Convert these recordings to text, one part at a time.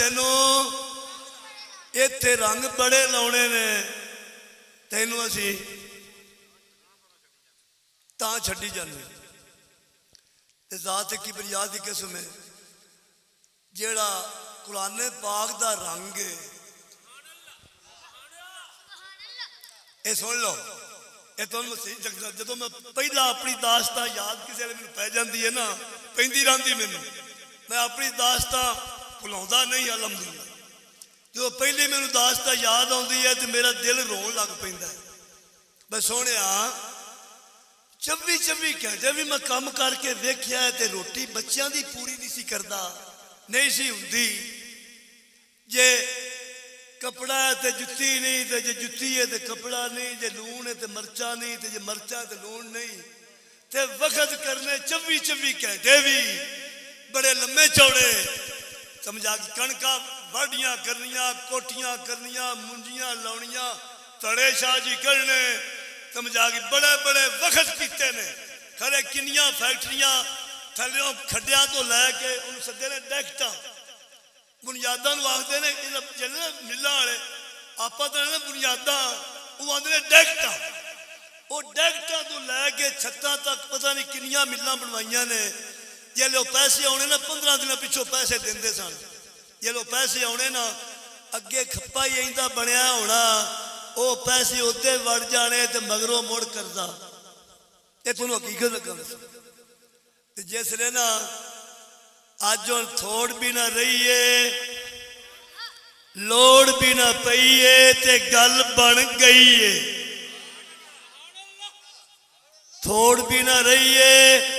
تینوں اتنے رنگ بڑے لاؤنے نے تینوں اسی تاں چھڈی جانے ذات کبریاء دی قسم ہے جیڑا قرآن پاک دا رنگ ہے اے سن لو اے تم جدو میں پہلا اپنی داستان یاد کسی نے مجھے پی جاتی ہے نا پہندی رہتی میں اپنی داستان بھلاؤں نہیں الحمدللہ جو پہلے میرے داستان یاد آتی ہے تو میرا دل رون لگ پہ میں سونے 24 گھنٹے بھی میں کام کر کے دیکھا ہے تو روٹی بچیاں دی پوری نہیں سی کرتا نہیں سی ہوندی جے کپڑا ہے تو جتی نہیں تو جے جتی ہے تو کپڑا نہیں جے لون ہے تو مرچا نہیں تو جے مرچا تو لون نہیں تو وقت کرنے 24 گھنٹے بھی بڑے لمے چوڑے سمجھا کہ کنکا واڈیاں کرنیاں کوٹیاں کرنیاں منجیاں لاؤنیاں تڑے شاہ جی کرنے سمجھا کہ بڑے بڑے وقت کیتے نے کھڑے کنیاں فیکٹریاں تھلیوں کھڈیاں تو لے کے ان سدے نے ڈیکٹاں بنیاداں نو آخدے نے جڑے ملاں والے آپاں تے بنیاداں وہ آندے نے ڈیکٹاں وہ ڈیکٹاں تو لے کے چھتاں تک پتہ نہیں کنیاں ملاں بنوائیاں نے جلے وہ پیسے آنے نا 15 دن پچھوں پیسے دیندے سن جلے وہ پیسے آنے نا اگے کھپا ہی ایندہ بنیا ہونا وہ پیسے ادھے وڑ جانے تو مگروں مڑ کردا یہ تنوں حقیقت لگا جس لئے نا آج ہن تھوڑ بھی نہ رہی ہے لوڑ بھی نہ پئی ہے تے گل بن گئی ہے تھوڑ بھی نہ رہی ہے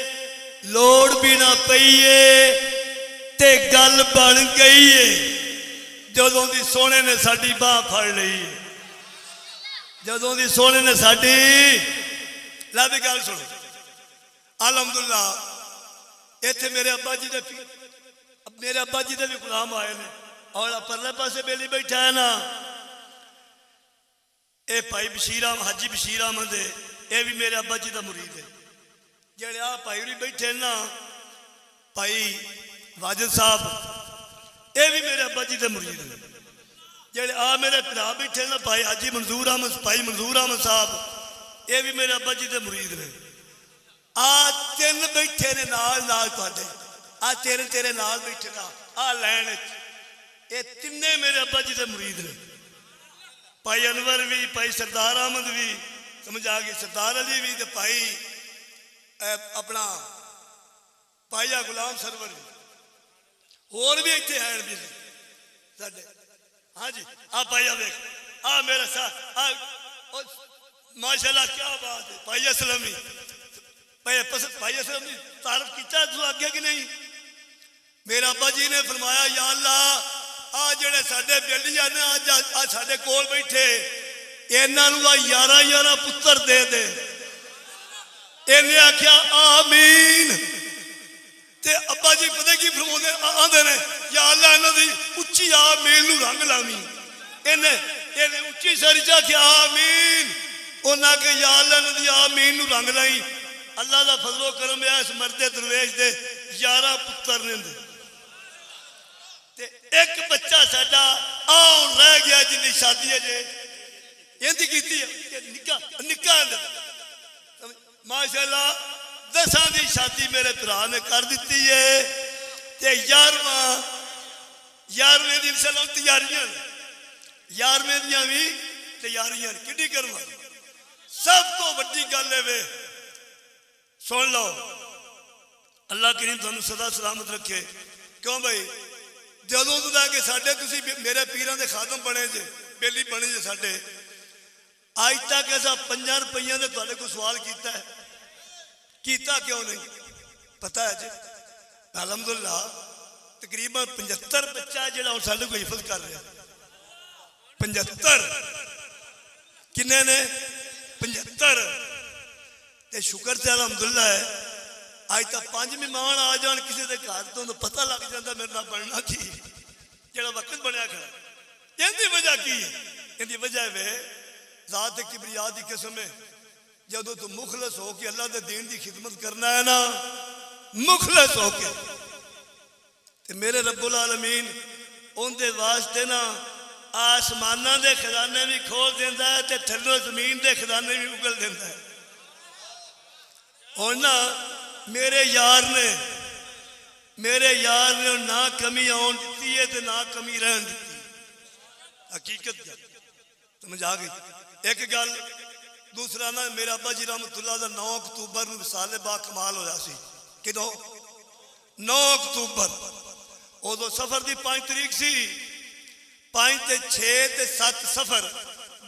لوڑ بھی نہ پئی ہے تے گل بن گئی ہے جدوں دی سونے نے ساڈی باہ پھڑ لئی ہے جدوں دی سونے نے ساڈی لا دی گل سنو الحمدللہ ایتھے میرے ابا جی دے بھی غلام آئے نے اور پرلے پاسے بیلی بیٹھا ہے نا اے بھائی بشیر احمد حاجی بشیر احمد ہے اے بھی میرے ابا جی دا مرید ہے جڑے آ بھائی ہوری بیٹھے نا بھائی واجد صاحب اے بھی میرے ابا جی دے مرید ہے جڑے آ میرے پرا بیٹھے نا بھائی حاجی منظور احمد صاحب اے بھی میرے ابا جی دے مرید نے آ تین بیٹھے نے نال تواڈے آ تیرے نال بیٹھے نا آ لین اے تینے میرے ابا جی دے مرید نے بھائی انور بھی بھائی سردار احمد بھی سمجھا گئی سردار علی بھی تے بھائی اپنا بھائی غلام سرور بھی اور بھی اتنے ہیں بھی ساڈے ہاں جی آپ بھائی دیکھ میرا ساتھ ماشاءاللہ کیا بات ہے بھائی اسلمی بھائی اسلمی تعارف کیتا تو آگے کہ نہیں میرا ابا جی نے فرمایا یا اللہ جڑے ساڈے بیلیاں نے آج ساڈے کول بیٹھے انہاں نوں 11 پتر دے دے انہیں آخیا آمین تے ابا جی پتہ کی فرماندے آندے نے یا اللہ انہاں دی اچھی آمین نو رنگ لاویں انہیں اچھی ساری چا کہ آمین انہاں کہ یا اللہ انہاں دی آمین نو رنگ لائی اللہ دا فضل و کرم ہے اس مرد درویش دے 11 پتر نے دے تے ایک بچہ ساڈا آن رہ گیا جن دی شادی ہے جے اندی کیتی ہے نکاح ماشاءاللہ 10 دی شادی میرے بھرا نے کر دیتی ہے تے 11ویں دی انشاءاللہ تیاریاں 11ویں دیاں بھی تیاریاں کڈی کروا سب تو بڑی گل ہے سن لو اللہ کریم تانوں سدا سلامت رکھے کیوں بھائی جدوں تو لے کے ساڈے تسی میرے پیراں دے خادم بنے جے بیلی بنے جے ساڈے آج تک ایسا 5 روپیاں نے تھوڑے کو سوال کیتا ہے کیتا کیوں نہیں پتہ ہے جی الحمدللہ تقریباً 75 بچہ ہے جڑا ہن ساڈے کو حفظ کر رہا 75 کنے نے 75 تے شکر تے الحمدللہ ہے آج تک 5 مہمان آ جان کسی دے گھر تو پتہ لگ جاتا میرے نال بننا کی جڑا وقت بنیا کھڑا ان دی وجہ کی ہے ان دی وجہ ہے ذات کبریاء دی قسم ہے جدو تو مخلص ہو کے اللہ دے دین دی خدمت کرنا ہے نا مخلص ہو کے تے میرے رب العالمین اندے واسطے نا آسمانہ دے خزانے بھی کھول دینا ہے تے تھلو زمین دے خزانے بھی اگل دینا ہے. اور نا میرے یار نے نہ کمی آن دیتی ہے تے نہ کمی رہن دیتی. حقیقت گل سمجھ آ گئی. ایک گل دوسرا نا میرا ابا جی رحمت اللہ دا 9 اکتوبر وصال با کمال ہویا سی. کدوں 9 اکتوبر ادو سفر دی 5 تاریخ سی. 5 تے 6 تے 7 سفر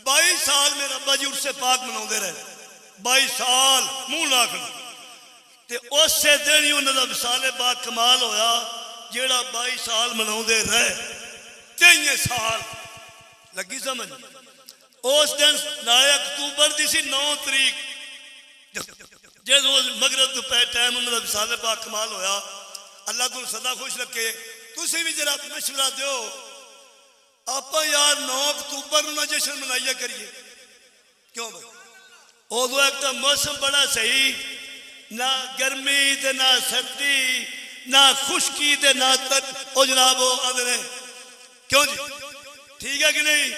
22 سال میرا ابا جی عرص پاک منا رہے. 22 سال منہ لاکھنا تے اسی دن ہی انہوں کا وصال با کمال ہویا جیڑا 22 سال منا رہے. 23 سال لگی سمجھ. اس دن 9 اکتوبر دی سی 9 تاریخ جس مغرب دوپہر ٹائم انہوں کا وصال با کمال ہویا. اللہ کو سدا خوش رکھے. تسی بھی ذرا مشورہ دیو آپ یار 9 اکتوبر نہ جشن منائیے کریے. کیوں بھائی ادو ایک تو موسم بڑا صحیح, نہ گرمی تے نہ سردی نہ خشکی تے نہ او جناب وہ آدھے کیوں جی ٹھیک ہے کہ نہیں.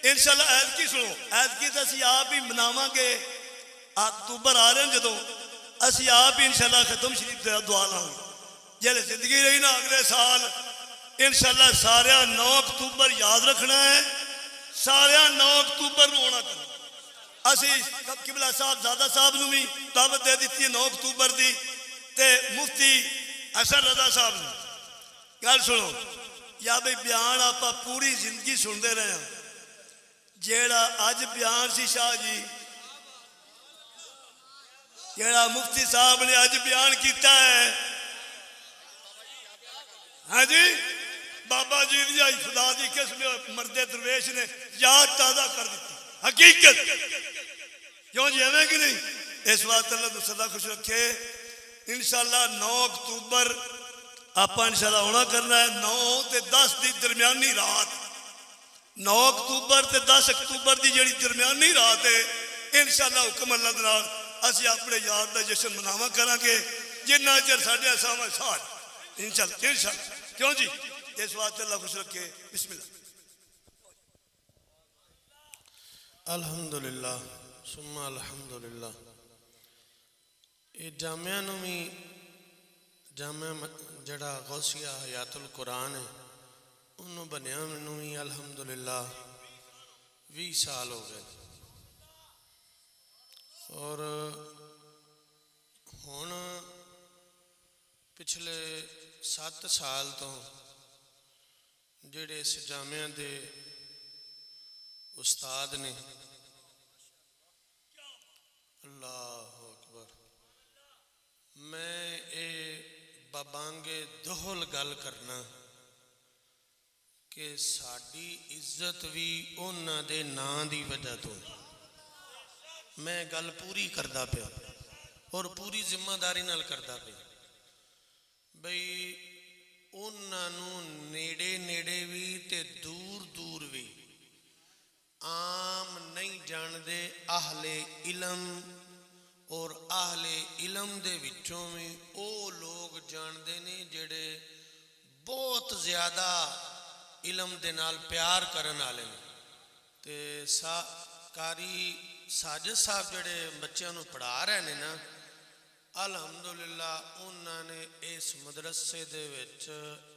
انشاءاللہ عید کی سنو, عید کی تو اسی آپ ہی مناواں گے. اکتوبر آ رہے ہیں جدوں اسی آپ ہی انشاءاللہ ختم شریف دعا لاؤں گے. جیلے زندگی رہی نا اگلے سال انشاءاللہ سارے 9 اکتوبر یاد رکھنا ہے. سارے 9 اکتوبر ہونا کرنا. اسی قبلہ صاحب زادہ صاحب نو بھی دعوت دے دیتی ہے 9 اکتوبر دی تے مفتی حسن رضا صاحب نے. گل سنو یا بھئی بیان آپ پوری زندگی سنتے رہے ہیں. جیڑا اج بیان سی شاہ جی جیڑا مفتی صاحب نے اج بیان کیتا ہے ہاں جی بابا جی دی خدا دی قسم مرد درویش نے یاد تازہ کر دیتی. حقیقت کیوں جی ایویں کہ نہیں. اس واسطے اللہ تو سدا خوش رکھے. انشاءاللہ 9 اکتوبر آپ انشاءاللہ ہونا کرنا ہے. 9 تے 10 دی درمیانی رات 9 اکتوبر تے 10 اکتوبر دی جڑی درمیانی رات ہے انشاءاللہ حکم اللہ دے نال اسی اپنے یار دا جشن مناواں کراں گے جنہ چر ساڈے سامنے ساتھ انشاءاللہ. کیوں جی اس واسطے اللہ خوش رکھے. بسم اللہ. الحمدللہ ثم الحمدللہ. یہ جامعہ نو بھی جامعہ جڑا غوثیہ حیات القرآن ہے انہوں بنیا منو بھی الحمدللہ 20 سال ہو گئے. اور ہون پچھلے 7 سال تو جڑے اس جامعہ دے استاد نے اللہ اکبر میں اے بابانگے دہل گل کرنا کہ ساڈی عزت بھی انہاں دے ناں دی وجہ تو. میں گل پوری کردا پیا اور پوری ذمہ داری نال کردا پیا بھئی انہاں نو نیڑے نیڑے بھی تے دور دور بھی عام نہیں جان دے. اہل علم اور اہل علم دے وچوں میں او لوگ جان دے نے جڑے بہت زیادہ علم دے نال پیار کرن والے نے. تے کاری ساجد صاحب جڑے بچیاں نو پڑھا رہے نے نا الحمدللہ انہاں نے اس مدرسے دے وچ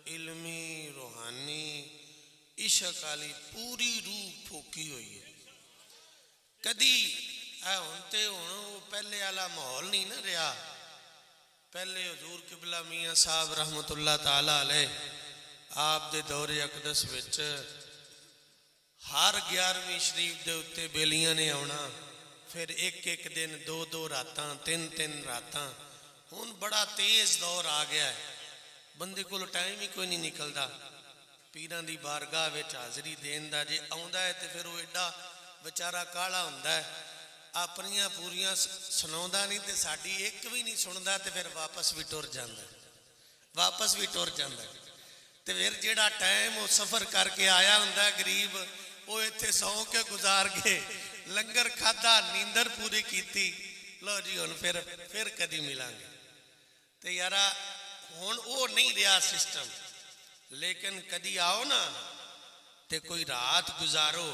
علمی روحانی عشق والی پوری روح پھوکی ہوئی ہے. کدی ہونتے ہوں پہلے والا ماحول نہیں نہ رہا. پہلے حضور قبلہ میاں صاحب رحمت اللہ تعالی علیہ آپ دے دور اقدس وچ ہر 11ویں شریف دے اتے بیلیاں نے آنا. پھر ایک ایک دن 2 راتاں 3 راتاں. ہن بڑا تیز دور آ گیا ہے. بندے کو ٹائم ہی کوئی نہیں نکلدا پیران دی بارگاہ وچ حاضری دین دا. جے آوندا ہے تے پھر وہ ایڈا بیچارہ کالا ہوندا ہے اپنیاں پوریاں سناوندا نہیں تے ساڈی ایک بھی نہیں سندا تے پھر واپس بھی ٹر جاندا ہے. تے پھر جیڑا ٹائم وہ سفر کر کے آیا ہوندا ہے غریب وہ ایتھے سو کے گزار کے لنگر کھادا نیندر پوری کیتی. لو جی ہن پھر کدی ملیں گے. تے یارا ہن وہ نہیں رہا سسٹم. لیکن کدی آؤ نا تے کوئی رات گزارو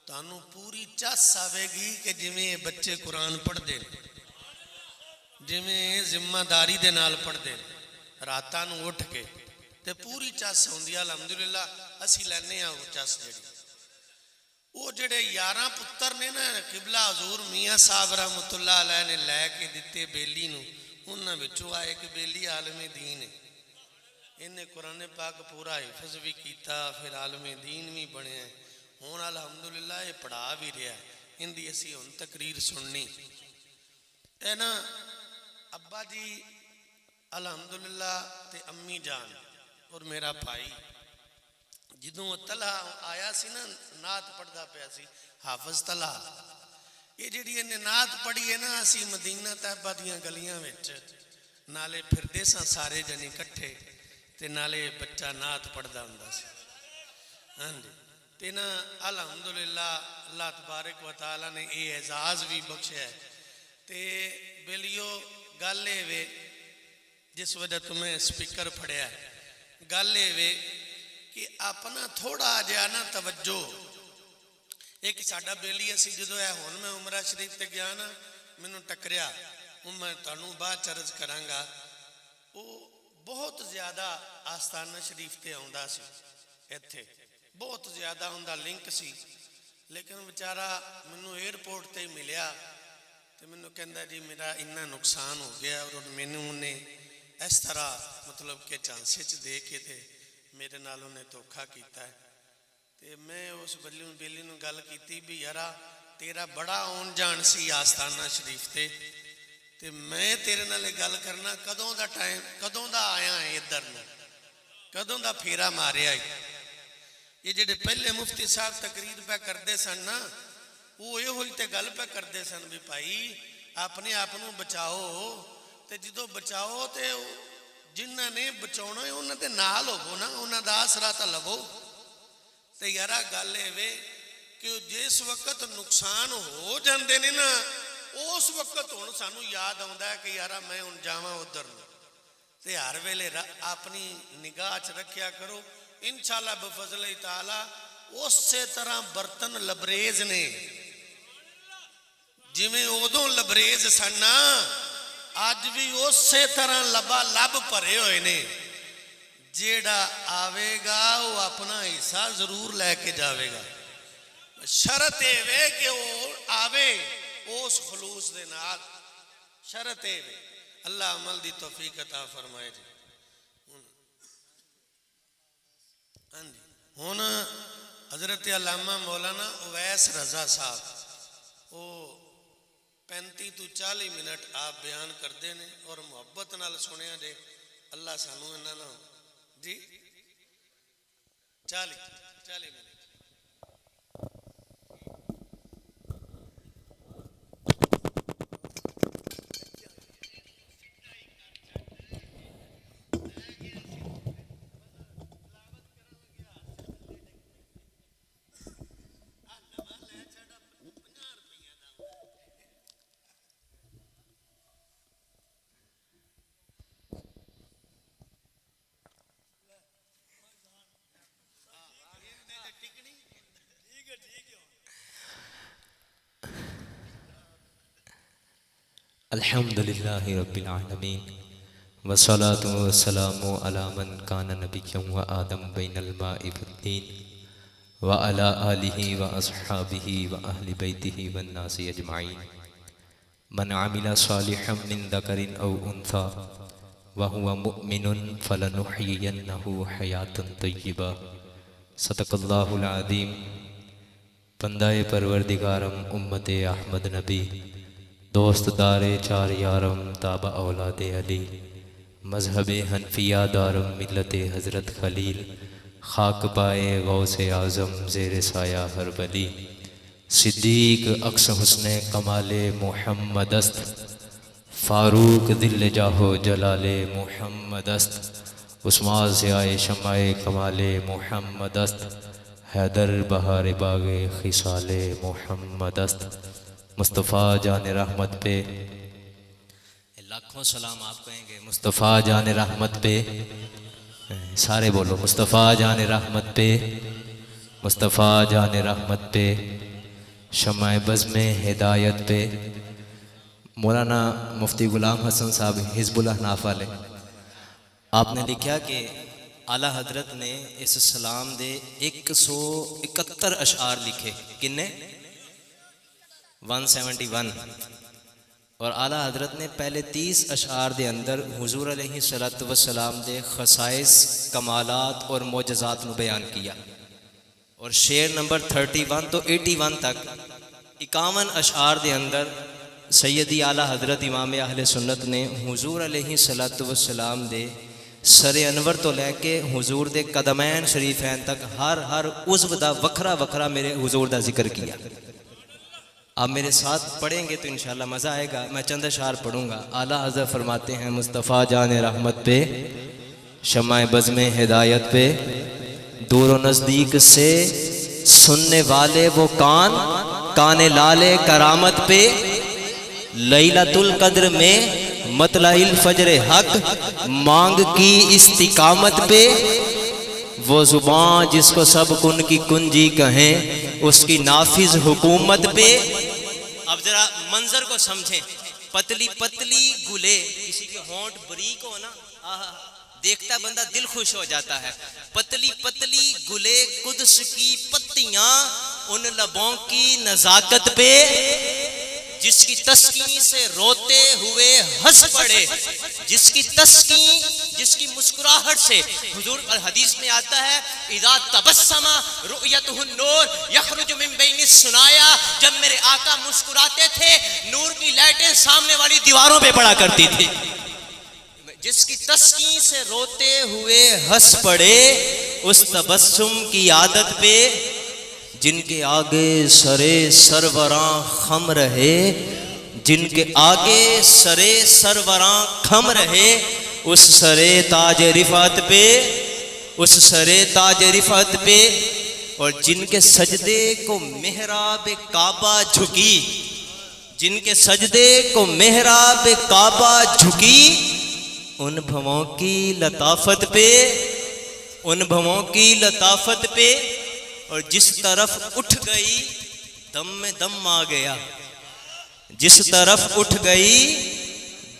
تانوں پوری چس آوے گی کہ جویں بچے قرآن پڑھ دے جویں ذمہ داری دے نال پڑھ دے راتاں نوں اٹھ کے تے پوری چس ہوندی ہے۔ الحمدللہ اسی لینے ہاں وہ چس جڑی وہ جڑے 11 پتر نے نا قبلہ حضور میاں صاحب رحمۃ اللہ علیہ نے لے کے دیتے بیلی نو، انہاں وچوں آئے کہ بیلی عالم دین ہے، انہیں قرآن پاک پورا حفظ بھی کیتا، پھر عالم دین بھی بنے ہیں، ہون الحمدللہ یہ پڑھا بھی رہا ہے۔ ان دی اسی ہن تقریر سننی اے نا ابا جی الحمدللہ تے امی جان اور میرا بھائی جدوں طلحہ آیا سی نا نعت پڑھدا پیا سی حافظ طلحہ، یہ جڑی انہیں نعت پڑھی ہے نا اسی مدینہ طیبہ دیاں گلیاں وچ نالے پھردے ساں سارے جنے کٹھے تے نالے بچہ نعت پڑھدا ہوندا سی۔ ہاں جی تے نا الحمدللہ اللہ تبارک و تعالیٰ نے یہ اعزاز بھی بخشیا ہے۔ تے بیلیو گل اے وے جس وجہ تمہیں سپیکر پھڑیا ہے، گل اے وے کہ اپنا تھوڑا جہا نا توجہ ایک ساڈا بیلی اسی جدو ہے ہن میں عمرہ شریف تے گیا نا مینوں ٹکریا، میں تانوں بعد عرض کراں گا، وہ بہت زیادہ آستانہ شریف تے آوندا سی، ایتھے بہت زیادہ اوندا لنک سی، لیکن بیچارہ مینوں ایئرپورٹ تے ہی ملیا تے مینوں کہندا جی میرا اتنا نقصان ہو گیا اور مینوں نے اس طرح مطلب کہ چانسے چ دے کے تے میرے نال انہیں دھوکھا کیتا ہے۔ تے میں اس بیلی نو گل کیتی بھی یارا تیرا بڑا آن جان سی آستانہ شریف تے میں تیرے نال گل کرنا کدوں دا ٹائم کدوں دا آیا ہے ادھر نو کدوں دا پھیرا ماریا ہے۔ یہ جڑے پہلے مفتی صاحب تقریر پہ کرتے سن نا وہ یہ ہوئی تے گل پہ کرتے سن بھی بھائی اپنے آپ نو بچاؤ تے جدو بچاؤ تے جنہاں نے بچاؤنا ہے انہاں تے نال ہوو نا، انہاں دا آسرا تے لو تے یارا گل اے کہ جس وقت نقصان ہو جاندے نے نا اس وقت ہن سانوں یاد آوندا ہے کہ یارا میں ہن جاواں ادھر تے ہر ویلے اپنی نگاہ چ رکھیا کرو انشاءاللہ بفضل تعالی اسی طرح برتن لبریز نے جویں ادوں لبریز سن نا اج بھی اسی طرح لبا لب بھرے ہوئے نے، جیڑا آوے گا وہ اپنا حصہ ضرور لے کے جاوے گا، شرط اے وے کہ وہ آوے اس خلوص دے نال، شرط اے وے۔ اللہ عمل دی توفیق عطا فرمائے جی۔ ہن حضرت علامہ مولانا اویس رضا صاحب وہ 35 تو 40 منٹ آپ بیان کرتے ہیں اور محبت نال سنیا جے، اللہ سانو انہاں نال جی 40 منٹ۔ الحمد للہ رب العالمین والصلاة والسلام علی من کان نبیا و آدم بین الماء والطین وعلی آلہ واصحابہ واہل بیتہ والناس اجمعین من عمل صالحا من ذکر او انثی وهو مؤمن فلنحیینہ حیاتا طیبہ۔ صدق اللہ العظیم۔ بندہ پروردگارم امت احمد نبی دوست دار چار یارم تابع اولاد علی مذہب حنفیہ دارم ملت حضرت خلیل خاک پائے غوث اعظم زیر سایہ ہر ولی صدیق عکس حسن کمال محمد است فاروق دل جاہو جلال محمد است عثمان ضیاء شمع کمال محمد است حیدر بہار باغ خصال محمد است مصطفیٰ جان رحمت پہ لاکھوں سلام آپ کہیں گے مصطفیٰ جان رحمت پہ سارے بولو مصطفیٰ جان رحمت پہ، مصطفیٰ جان رحمت پہ، شمع بزم ہدایت پہ۔ مولانا مفتی غلام حسن صاحب حزب الاحناف والے، آپ نے لکھا کہ اعلیٰ حضرت نے اس سلام دے 171 اشعار لکھے، کنے 171، اور اعلیٰ حضرت نے پہلے 30 اشعار دے اندر حضور علیہ السلام دے خصائص، کمالات اور معجزات نو بیان کیا، اور شعر نمبر 31 تو 81 تک 51 اشعار دے اندر سیدی اعلیٰ حضرت امام اہل سنت نے حضور علیہ السلام دے سر انور تو لے کے حضور دے قدمین شریفین تک ہر عضو دا وکھرا وکھرا میرے حضور دا ذکر کیا۔ آپ میرے ساتھ پڑھیں گے تو انشاءاللہ مزہ آئے گا۔ میں چند اشعار پڑھوں گا۔ اعلیٰ حضرت فرماتے ہیں مصطفیٰ جان رحمت پہ، شمع بزم ہدایت پہ، دور و نزدیک سے سننے والے وہ کان لالے کرامت پہ، لیلۃ القدر میں مطلع الفجر حق مانگ کی استقامت پہ، وہ زبان جس کو سب کن کی کنجی کہیں اس کی نافذ حکومت پہ۔ اب ذرا منظر کو سمجھیں، پتلی پتلی گلے، کسی کے ہونٹ بریک ہو نا، دیکھتا بندہ دل خوش ہو جاتا ہے۔ پتلی پتلی گلے قدس کی پتیاں ان لبوں کی نزاکت پہ، جس کی تسکین سے روتے ہوئے ہنس پڑے، جس کی تسکین، جس کی مسکراہٹ سے، حضور حدیث میں آتا ہے اذا تبسم رؤیتہ النور یخرج من بین الثنایا، جب میرے آقا مسکراتے تھے نور کی لائٹیں سامنے والی دیواروں پہ پڑا کرتی تھی۔ جس کی تسکین سے روتے ہوئے ہنس پڑے، اس تبسم کی عادت پہ، جن کے آگے سرے سروراں خم رہے، جن کے آگے سرے سروراں خم رہے، اس سرے تاج رفعت پہ، اس سرے تاج رفعت پہ، اور جن کے سجدے کو محراب کعبہ جھکی، جن کے سجدے کو محراب کعبہ جھکی، ان بھووں کی لطافت پہ، ان بھووں کی لطافت پہ، اور جس طرف اٹھ گئی دم میں دم آ گیا، جس طرف اٹھ گئی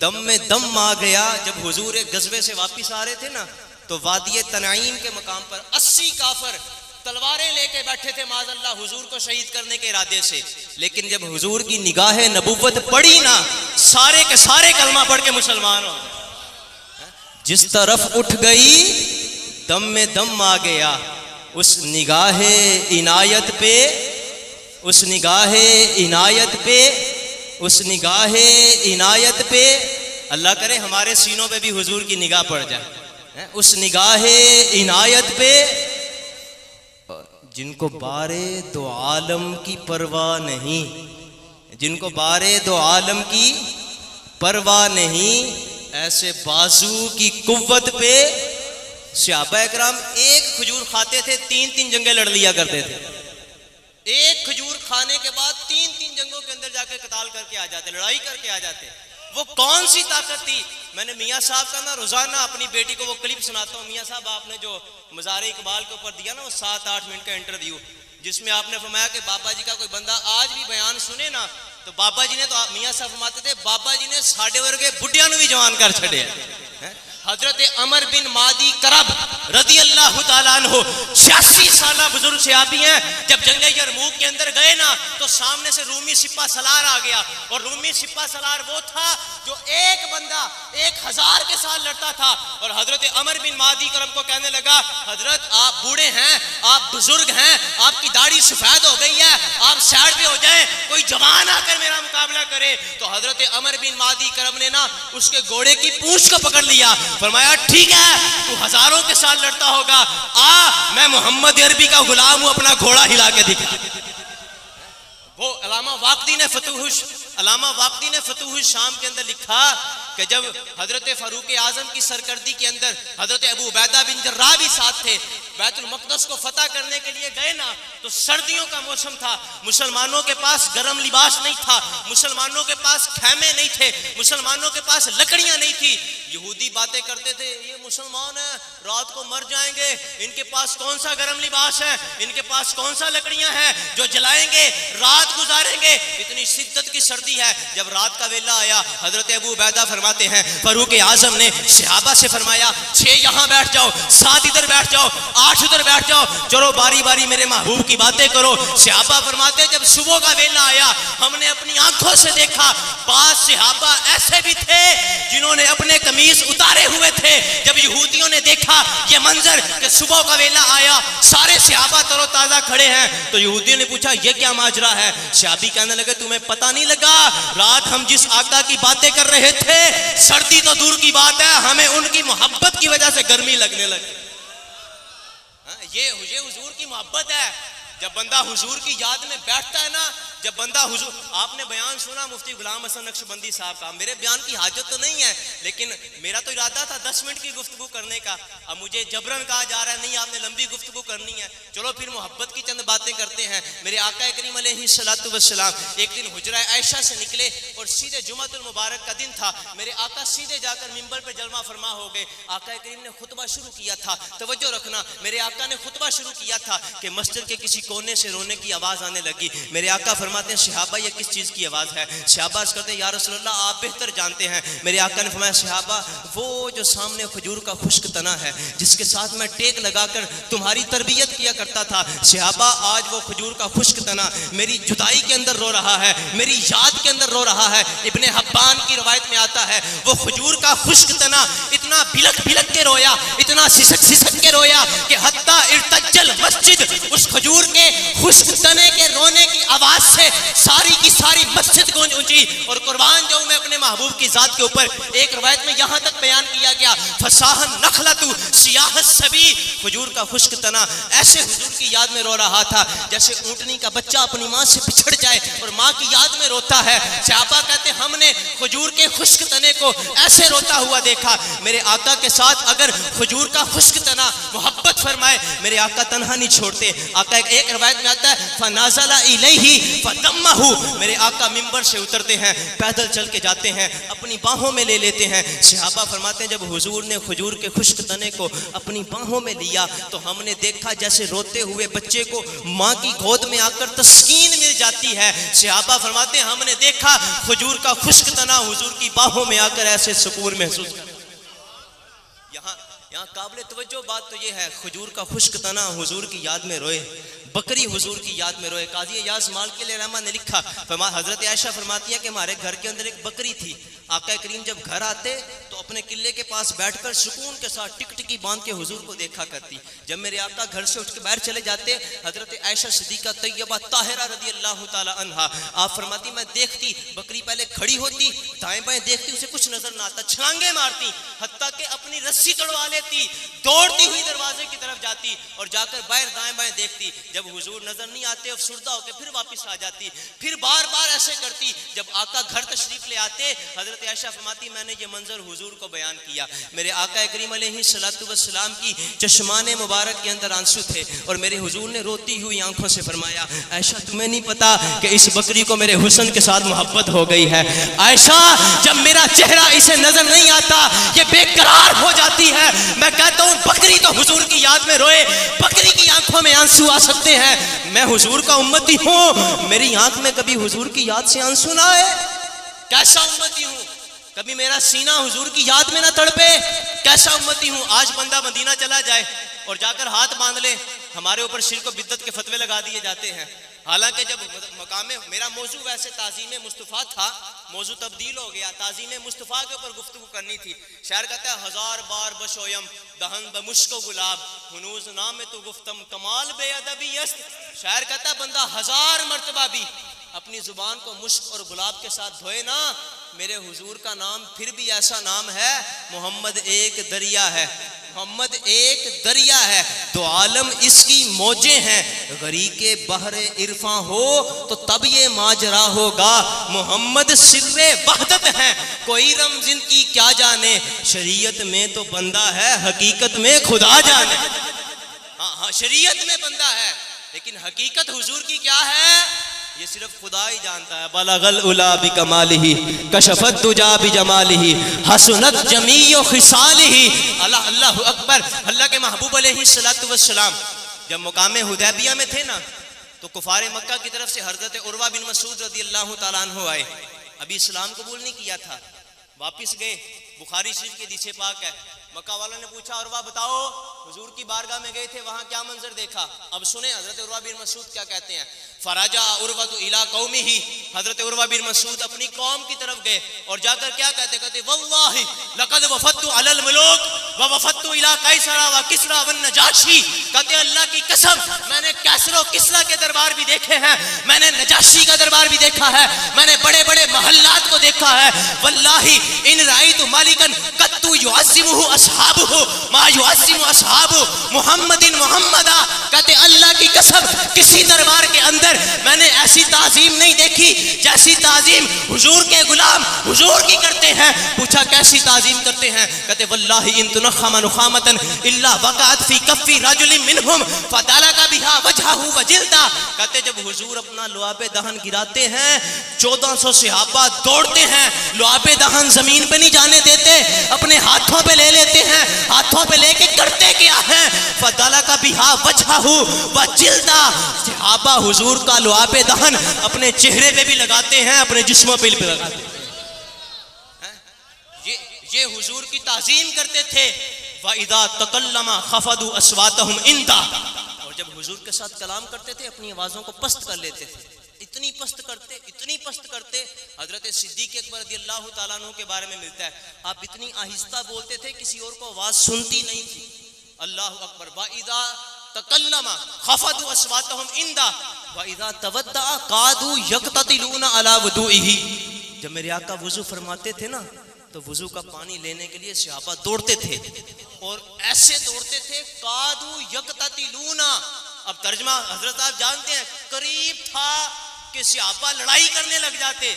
دم میں دم آ گیا۔ جب حضور غزوے سے واپس آ رہے تھے نا تو وادی تنعیم کے مقام پر 80 کافر تلواریں لے کے بیٹھے تھے معاذ اللہ حضور کو شہید کرنے کے ارادے سے، لیکن جب حضور کی نگاہ نبوت پڑی نا، سارے کے سارے کلمہ پڑھ کے مسلمان ہو گئے۔ جس طرف اٹھ گئی دم میں دم آ گیا، اس نگاہ عنایت پہ، اس نگاہ عنایت پہ، اس نگاہ عنایت پہ، اللہ کرے ہمارے سینوں پہ بھی حضور کی نگاہ پڑ جائے، اس نگاہ عنایت پہ، جن کو بارے دو عالم کی پرواہ نہیں، جن کو بارے دو عالم کی پرواہ نہیں، ایسے بازو کی قوت پہ۔ صحابہ اکرام ایک کھجور کھاتے تھے 3 جنگیں لڑ لیا کرتے تھے، ایک کھجور کھانے کے بعد 3 جنگوں کے اندر جا کے قتال کر کے آ جاتے، لڑائی کر کے آ جاتے۔ وہ کون سی طاقت تھی؟ میں نے میاں صاحب کا نا روزانہ اپنی بیٹی کو وہ کلپ سناتا ہوں۔ میاں صاحب آپ نے جو مزار اقبال کے اوپر دیا نا وہ 7-8 منٹ کا انٹرویو، جس میں آپ نے فرمایا کہ بابا جی کا کوئی بندہ آج بھی بیان سنے نا تو بابا جی نے، تو میاں صاحب فرماتے تھے بابا جی نے ساڈے ورگے بڈھیاں نو بھی جوان کر چھڑے۔ حضرت عمر بن مادی کرب رضی اللہ تعالیٰ عنہ 86 سالہ بزرگ صحابی ہیں، جب جنگ یرموک کے اندر گئے نا تو سامنے سے رومی سپہ سالار آ گیا، اور رومی سپہ سالار وہ تھا جو ایک بندہ 1000 کے ساتھ لڑتا تھا، اور حضرت عمر بن مادی کرب کو کہنے لگا حضرت آپ بوڑھے ہیں، آپ بزرگ ہیں، آپ کی داڑھی سفید ہو گئی ہے، آپ سائڈ پہ ہو جائیں، کوئی جوان آ کر میرا مقابلہ کرے۔ تو حضرت عمر بن مادی کرب نے نا اس کے گھوڑے کی پونچھ کو پکڑ لیا، فرمایا ٹھیک ہے تو ہزاروں کے ساتھ لڑتا ہوگا، میں محمد عربی کا غلام ہوں، اپنا گھوڑا ہلا کے دکھا۔ وہ علامہ واقدی نے فتوح الشام کے اندر لکھا کہ جب حضرت فاروق اعظم کی سرکردی کے اندر حضرت ابو عبیدہ بن جراح بھی ساتھ تھے، بیت المقدس کو فتح کرنے کے لیے گئے نا تو سردیوں کا موسم تھا، مسلمانوں کے پاس گرم لباس نہیں تھا، مسلمانوں کے پاس خیمے نہیں تھے، مسلمانوں کے پاس لکڑیاں نہیں تھی. یہودی باتیں کرتے تھے یہ مسلمان ہیں رات کو مر جائیں گے، ان کے پاس کون سا گرم لباس ہے، ان کے پاس کون سا لکڑیاں ہیں جو جلائیں گے رات گزاریں گے، اتنی شدت کی سردی ہے. جب رات کا ویلا آیا حضرت ابو عبیدہ فرماتے ہیں فاروق اعظم نے صحابہ سے فرمایا 6 یہاں بیٹھ جاؤ، 7 ادھر بیٹھ جاؤ، 8 ادھر بیٹھ جاؤ، چلو باری باری میرے محبوب کی باتیں کرو. صحابہ فرماتے جب صبح کا ویلا آیا ہم نے اپنی آنکھوں سے دیکھا بعض صحابہ ایسے بھی تھے جنہوں نے اپنے قمیص اتارے ہوئے تھے. جب یہودیوں نے دیکھا یہ منظر کہ صبح کا ویلا آیا سارے صحابہ تر و تازہ کھڑے ہیں تو یہودیوں نے پوچھا یہ کیا ماجرا ہے. صحابی کہنے لگے تمہیں پتہ نہیں لگا رات ہم جس آقا کی باتیں کر رہے تھے سردی تو دور کی بات ہے ہمیں ان کی محبت کی وجہ سے گرمی لگنے لگی. یہ حضور کی محبت ہے. جب بندہ حضور کی یاد میں بیٹھتا ہے نا، جب بندہ حضور، آپ نے بیان سنا مفتی غلام حسن نقشبندی صاحب کا، میرے بیان کی حاجت تو نہیں ہے لیکن میرا تو ارادہ تھا 10 منٹ کی گفتگو کرنے کا، اب مجھے جبرن کہا جا رہا ہے نہیں آپ نے لمبی گفتگو کرنی ہے. چلو پھر محبت کی چند باتیں کرتے ہیں. میرے آقا کریم علیہ الصلوۃ والسلام ایک دن حجرہ عائشہ سے نکلے اور سیدھے جمعۃ المبارک کا دن تھا. میرے آقا سیدھے جا کر منبر پہ جلوہ فرما ہو گئے. آقا کریم نے خطبہ شروع کیا تھا، توجہ رکھنا، میرے آقا نے خطبہ شروع کیا تھا کہ مسجد کے کسی کونے سے رونے کی آواز آنے لگی. میرے آقا فرماتے ہیں صحابہ یہ کس چیز کی آواز ہے؟ صحابہ عرض کرتے ہیں یا رسول اللہ آپ بہتر جانتے ہیں. میرے آقا نے فرمایا صحابہ وہ جو سامنے کھجور کا خشک تنا ہے جس کے ساتھ میں ٹیک لگا کر تمہاری تربیت کیا کرتا تھا، صحابہ آج وہ کھجور کا خشک تنا میری جدائی کے اندر رو رہا ہے، میری یاد کے اندر رو رہا ہے. ابن حبان کی روایت میں آتا ہے وہ کھجور کا خشک تنا اتنا بلک بلک کے رویا، اتنا سسک سسک کے رویا کہ حتیٰ ارتجل مسجد، اس کھجور کے خشک تنے کے رونے کی آواز سے ساری کی ساری مسجد گونج اونچی. اور قربان جاؤں میں اپنے محبوب کی ذات کے اوپر، ایک روایت میں یہاں تک بیان کیا گیا فصاحن نخلۃ سیاحت سبی، کھجور کا خشک تنا ایسے حضور کی یاد میں رو رہا تھا جیسے اونٹنی کا بچہ اپنی ماں سے بچھڑ جائے اور ماں کی یاد میں روتا ہے. صحابہ کہتے ہم نے کھجور کے خشک تنے کو ایسے روتا ہوا دیکھا. میرے آقا کے ساتھ اگر کھجور کا خشک تنا محبت فرمائے میرے آقا تنہا نہیں چھوڑتے. آقا ایک روایت میں آتا ہے فنازل الیہ فدمہ، میرے آقا منبر سے اترتے ہیں پیدل چل کے جاتے ہیں اپنی باہوں میں لے لیتے ہیں. صحابہ فرماتے ہیں جب حضور نے کھجور کے خشک تنے کو اپنی باہوں میں لیا تو ہم نے دیکھا جیسے روتے ہوئے بچے کو ماں کی گود میں آ کر تسکین مل جاتی ہے. صحابہ فرماتے ہیں ہم نے دیکھا کھجور کا خشک تنا حضور کی باہوں میں آ کر ایسے سکون محسوس کر. یہاں قابل توجہ بات تو یہ ہے کھجور کا خشک تنا حضور کی یاد میں روئے، بکری حضور کی یاد میں روئے. قاضی ایاز مالکی علیہ رحمہ نے لکھا حضرت عائشہ فرماتی ہے کہ ہمارے گھر کے اندر ایک بکری تھی. آقا کریم جب گھر آتے تو اپنے قلعے کے پاس بیٹھ کر سکون کے ساتھ ٹک ٹکی باندھ کے حضور کو دیکھا کرتی. جب میرے آقا گھر سے اٹھ کے باہر چلے جاتے حضرت عائشہ صدیقہ طیبہ طاہرہ رضی اللہ تعالی عنہا آپ فرماتی میں دیکھتی بکری پہلے کھڑی ہوتی دائیں بائیں دیکھتی اسے کچھ نظر نہ آتا، چھلانگیں مارتی حتیٰ کہ اپنی رسی توڑوا لیتی، دوڑتی ہوئی دروازے کی طرف جاتی اور جا کر باہر دائیں بائیں دیکھتی. جب حضور نظر نہیں آتے افسردہ ہو کے پھر واپس آ جاتی، پھر بار بار ایسے کرتی. جب آقا گھر تشریف لے آتے حضرت عائشہ فرماتی میں نے یہ منظر حضور کو بیان کیا. میرے آقا کریم علیہ الصلوۃ والسلام کی چشمان مبارک کے اندر آنسو تھے اور میرے حضور نے روتی ہوئی آنکھوں سے فرمایا عائشہ تمہیں نہیں پتا کہ اس بکری کو میرے حسن کے ساتھ محبت ہو گئی ہے. عائشہ جب میرا چہرہ اسے نظر نہیں آتا یہ بے قرار ہو جاتی ہے. میں کہتا ہوں بکری تو حضور کی یاد میں روئے، بکری کی آنکھوں میں آنسو آ سکتے ہیں. میں حضور کا امتی ہوں، میری آنکھ میں کبھی حضور کی یاد سے آنسو نہ آئے؟ کیسا امتی ہوں؟ کبھی میرا سینہ حضور کی یاد میں نہ تڑپے؟ کیسا امتی ہوں؟ آج بندہ مدینہ چلا جائے اور جا کر ہاتھ باندھ لے ہمارے اوپر شرک و بدعت کے فتوے لگا دیے جاتے ہیں. حالانکہ جب مقام میرا موضوع ویسے تعظیم مصطفیٰ تھا، موضوع تبدیل ہو گیا، تعظیم مصطفیٰ کے اوپر گفتگو کرنی تھی. شاعر کہتا ہے ہزار بار بشویم دہن بمشک و گلاب ہنوز نام تو گفتم کمال بے ادبی است. شاعر کہتا ہے بندہ 1000 مرتبہ بھی اپنی زبان کو مشک اور گلاب کے ساتھ دھوئے نا میرے حضور کا نام پھر بھی ایسا نام ہے محمد ایک دریا ہے. محمد ایک دریا ہے، دو عالم اس کی موجیں ہیں، غریق بحر عرفاں ہو تو تب یہ ماجرا ہوگا. محمد سر وحدت ہے، کوئی رمز ان کی کیا جانے، شریعت میں تو بندہ ہے حقیقت میں خدا جانے. ہاں شریعت میں بندہ ہے، لیکن حقیقت حضور کی کیا ہے یہ صرف خدا ہی جانتا ہے. بلغ العلا بکمالہ کشف الدجا بجمالہ حسنت جمیع خصالہ. اللہ اللہ اکبر. اللہ کے محبوب علیہ الصلوۃ والسلام جب مقام حدیبیہ میں تھے نا تو کفار مکہ کی طرف سے حضرت عروہ بن مسعود رضی اللہ تعالیٰ عنہ آئے. ابھی اسلام قبول نہیں کیا تھا، واپس گئے. بخاری شریف کے حدیث پاک ہے. مکہ والوں نے پوچھا عروہ بتاؤ حضور کی بارگاہ میں گئے تھے وہاں کیا منظر دیکھا؟ اب سنیں حضرت عروہ بن مسعود کیا کہتے ہیں. فرجع عروہ الی قومہ. حضرت عروہ بن مسعود اپنی قوم کی طرف گئے اور جا کر کیا کہتے واللہ لقد وفدت علی الملوک ووفدت الی قیصر وکسری والنجاشی. کہتے اللہ کی قسم میں نے کیسر و کسریٰ کے دربار بھی دیکھے ہیں، میں نے نجاشی کا دربار بھی دیکھا ہے، میں نے بڑے بڑے محلات کو دیکھا ہے. واللہ ان رأیت مالکا قط یعظمہ اصحابہ ما یعظم اصحاب محمد محمدا. کہتے اللہ کی قسم کسی دربار کے اندر میں نے ایسی تعظیم نہیں دیکھی جیسی تعظیم حضور کے غلام حضور کی کرتے ہیں. پوچھا کیسی تعظیم کرتے ہیں؟ کہتے واللہ ان تنخم نخامتا الا وقعت فی کف رجل منہم فدلک بها وجهه وجلدا. کہتے جب حضور اپنا لعاب دہن گراتے ہیں 1400 صحابہ دوڑتے ہیں، لعاب دہن زمین پہ نہیں جانے دیتے، اپنے ہاتھوں پہ لے لیتے ہیں. ہاتھوں پہ لے کے کرتے کیا ہیں؟ فدلک بها وجهه وجلدا. صحابہ حضور کا لعاب دہن اپنے چہرے پہ بھی لگاتے ہیں، اپنے جسموں پہ بھی لگاتے ہیں. یہ حضور کی تعظیم کرتے تھے. وَإِذَا تَكَلَّمَ خَفَضُوا أَصْوَاتَهُمْ عِندَهُ. اور جب حضور کے ساتھ کلام کرتے تھے اپنی آوازوں کو پست کر لیتے تھے. اتنی پست کرتے حضرت صدیق اکبر رضی اللہ تعالیٰ عنہ کے بارے میں ملتا ہے آپ اتنی آہستہ بولتے تھے کسی اور کو آواز سنتی نہیں تھی. اللہ اکبر. وَإِذَا تَكَلَّمَ خَفَضُوا أَصْوَاتَهُمْ عِندَهُ وَإِذَا تَوَضَّأَ قَعَدُوا يَقْتَتِلُونَ عَلَى وُضُوئِهِ. جب میرے آقا وضو فرماتے تھے نا تو وضو کا پانی لینے کے لیے صحابہ دوڑتے تھے اور ایسے دوڑتے تھے قَعَدُوا يَقْتَتِلُونَ. اب ترجمہ حضرت آپ جانتے ہیں قریب تھا کہ صحابہ لڑائی کرنے لگ جاتے.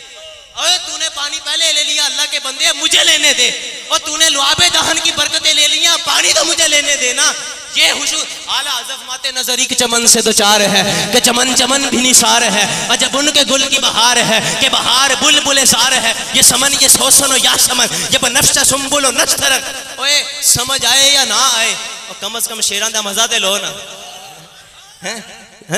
اے تو نے پانی پہلے لے لیا اللہ کے بندے مجھے لینے دے، اور تو نے لعاب دہن کی برکتیں لے لیا پانی تو مجھے لینے دینا. یہ حضور اعلیٰ حضرت ماتے نظری کے چمن سے دو چار ہے کہ چمن چمن بھی نثار ہے، عجب ان کے گل کی بہار ہے کہ بہار بلبل سار ہے. یہ سمن یہ سوسن و یا سمن یہ بنفش سنبل و نشترک. اوے سمجھ آئے یا نہ آئے اور کم از کم شیران دا مزہ دے لو نا.